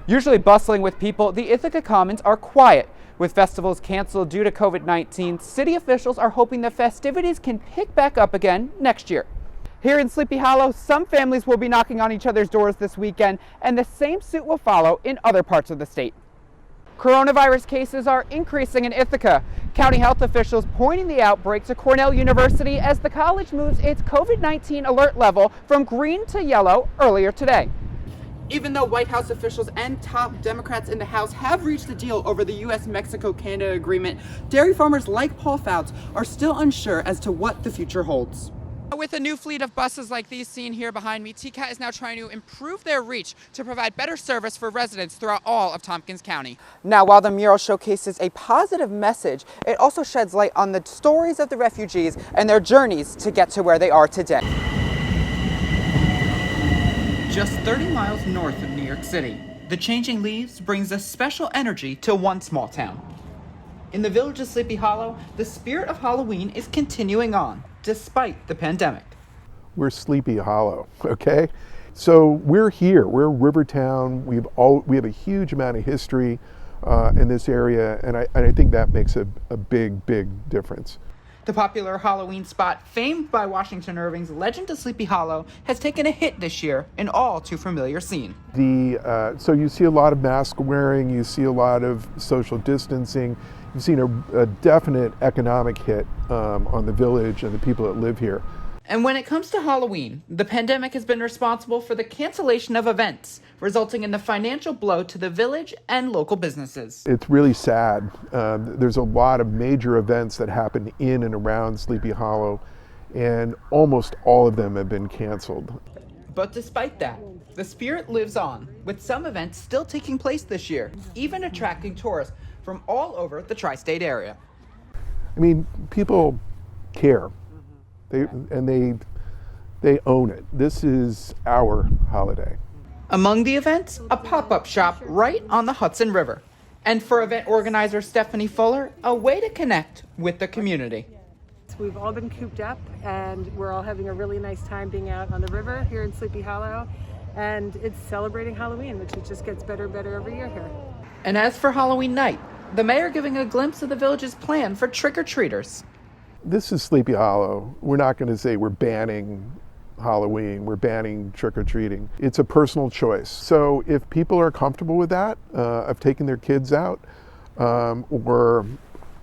Usually bustling with people, the Ithaca Commons are quiet. With festivals canceled due to COVID-19, city officials are hoping the festivities can pick back up again next year. Here in Sleepy Hollow, some families will be knocking on each other's doors this weekend, and the same suit will follow in other parts of the state. Coronavirus cases are increasing in Ithaca. County health officials pointing the outbreak to Cornell University as the college moves its COVID-19 alert level from green to yellow earlier today. Even though White House officials and top Democrats in the House have reached a deal over the U.S.-Mexico-Canada agreement, dairy farmers like Paul Fouts are still unsure as to what the future holds. With a new fleet of buses like these seen here behind me, TCAT is now trying to improve their reach to provide better service for residents throughout all of Tompkins County. Now, while the mural showcases a positive message, it also sheds light on the stories of the refugees and their journeys to get to where they are today. Just 30 miles north of New York City, the changing leaves brings a special energy to one small town. In the village of Sleepy Hollow, the spirit of Halloween is continuing on, despite the pandemic. We're Sleepy Hollow, okay? So we're here, we're Rivertown, we have a huge amount of history in this area, and I think that makes a big difference. The popular Halloween spot, famed by Washington Irving's Legend of Sleepy Hollow, has taken a hit this year, an all too familiar scene. So you see a lot of mask wearing, you see a lot of social distancing, you've seen a definite economic hit on the village and the people that live here. And when it comes to Halloween, the pandemic has been responsible for the cancellation of events, resulting in the financial blow to the village and local businesses. It's really sad. There's a lot of major events that happen in and around Sleepy Hollow, and almost all of them have been canceled. But despite that, the spirit lives on, with some events still taking place this year, even attracting tourists from all over the tri-state area. I mean, people care. They own it. This is our holiday. Among the events, a pop-up shop right on the Hudson River. And for event organizer Stephanie Fuller, a way to connect with the community. We've all been cooped up and we're all having a really nice time being out on the river here in Sleepy Hollow. And it's celebrating Halloween, which it just gets better and better every year here. And as for Halloween night, the mayor giving a glimpse of the village's plan for trick-or-treaters. This is Sleepy Hollow. We're not going to say we're banning Halloween, we're banning trick-or-treating. It's a personal choice. So if people are comfortable with that, of taking their kids out or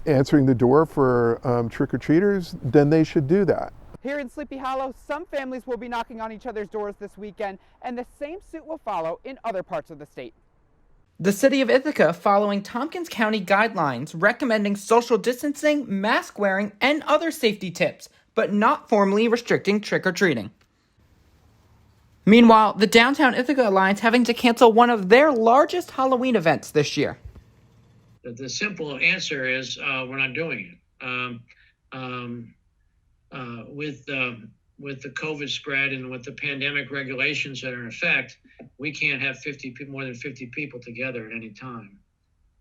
answering the door for trick-or-treaters, then they should do that. Here in Sleepy Hollow, some families will be knocking on each other's doors this weekend, and the same suit will follow in other parts of the state. The city of Ithaca following Tompkins County guidelines recommending social distancing, mask wearing, and other safety tips, but not formally restricting trick-or-treating. Meanwhile, the Downtown Ithaca Alliance having to cancel one of their largest Halloween events this year. The simple answer is we're not doing it. With the COVID spread and with the pandemic regulations that are in effect, we can't have more than 50 people together at any time.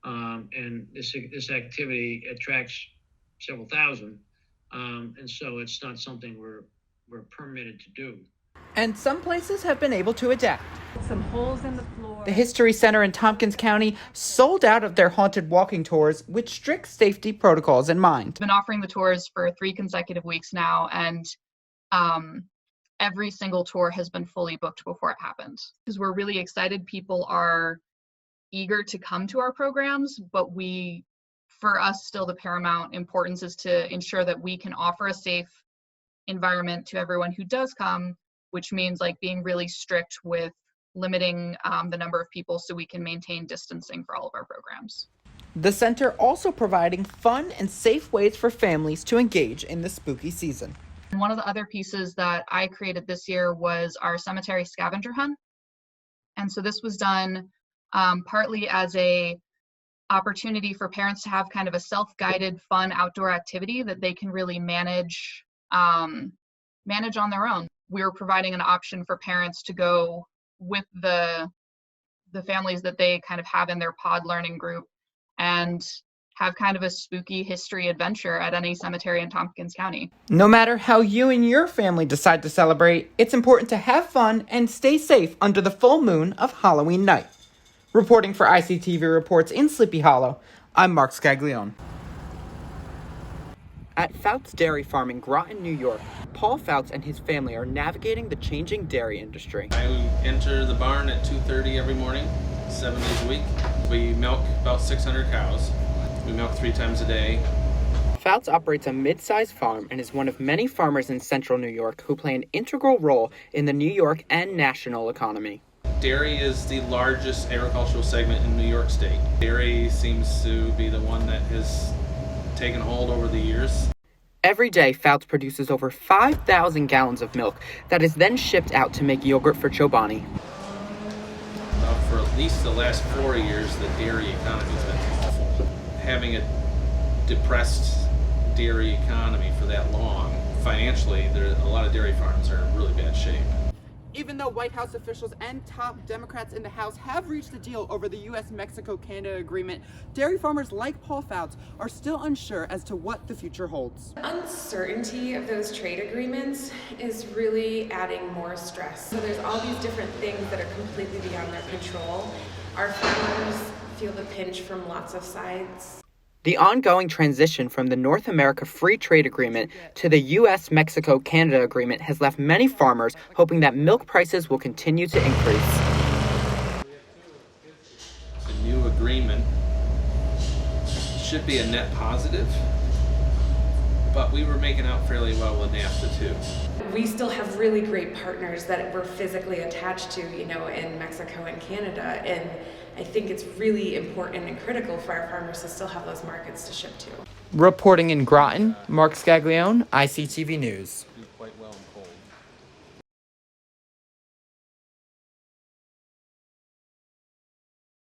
And this activity attracts several thousand. And so it's not something we're permitted to do. And some places have been able to adapt. Some holes in the floor. The History Center in Tompkins County sold out of their haunted walking tours with strict safety protocols in mind. Been offering the tours for 3 consecutive weeks now, and every single tour has been fully booked before it happens, because we're really excited. People are eager to come to our programs, but for us, still the paramount importance is to ensure that we can offer a safe environment to everyone who does come, which means like being really strict with limiting the number of people so we can maintain distancing for all of our programs. The center also providing fun and safe ways for families to engage in the spooky season. And one of the other pieces that I created this year was our cemetery scavenger hunt. And so this was done partly as a opportunity for parents to have kind of a self-guided, fun outdoor activity that they can really manage on their own. We were providing an option for parents to go with the families that they kind of have in their pod learning group and have kind of a spooky history adventure at any cemetery in Tompkins County. No matter how you and your family decide to celebrate, it's important to have fun and stay safe under the full moon of Halloween night. Reporting for ICTV Reports in Sleepy Hollow, I'm Mark Scaglione. At Fouts Dairy Farm in Groton, New York, Paul Fouts and his family are navigating the changing dairy industry. I enter the barn at 2:30 every morning, 7 days a week. We milk about 600 cows. We milk 3 times a day. Fouts operates a mid-sized farm and is one of many farmers in central New York who play an integral role in the New York and national economy. Dairy is the largest agricultural segment in New York State. Dairy seems to be the one that has taken hold over the years. Every day, Fouts produces over 5,000 gallons of milk that is then shipped out to make yogurt for Chobani. For at least the last 4 years, the dairy economy has been awful. Having a depressed dairy economy for that long, financially, a lot of dairy farms are in really bad shape. Even though White House officials and top Democrats in the House have reached a deal over the U.S.-Mexico-Canada agreement, dairy farmers like Paul Fouts are still unsure as to what the future holds. Uncertainty of those trade agreements is really adding more stress. So there's all these different things that are completely beyond their control. Our farmers feel the pinch from lots of sides. The ongoing transition from the North America Free Trade Agreement to the U.S.-Mexico-Canada Agreement has left many farmers hoping that milk prices will continue to increase. The new agreement should be a net positive, but we were making out fairly well with NAFTA too. We still have really great partners that we're physically attached to, in Mexico and Canada, and I think it's really important and critical for our farmers to still have those markets to ship to. Reporting in Groton, Mark Scaglione, ICTV News.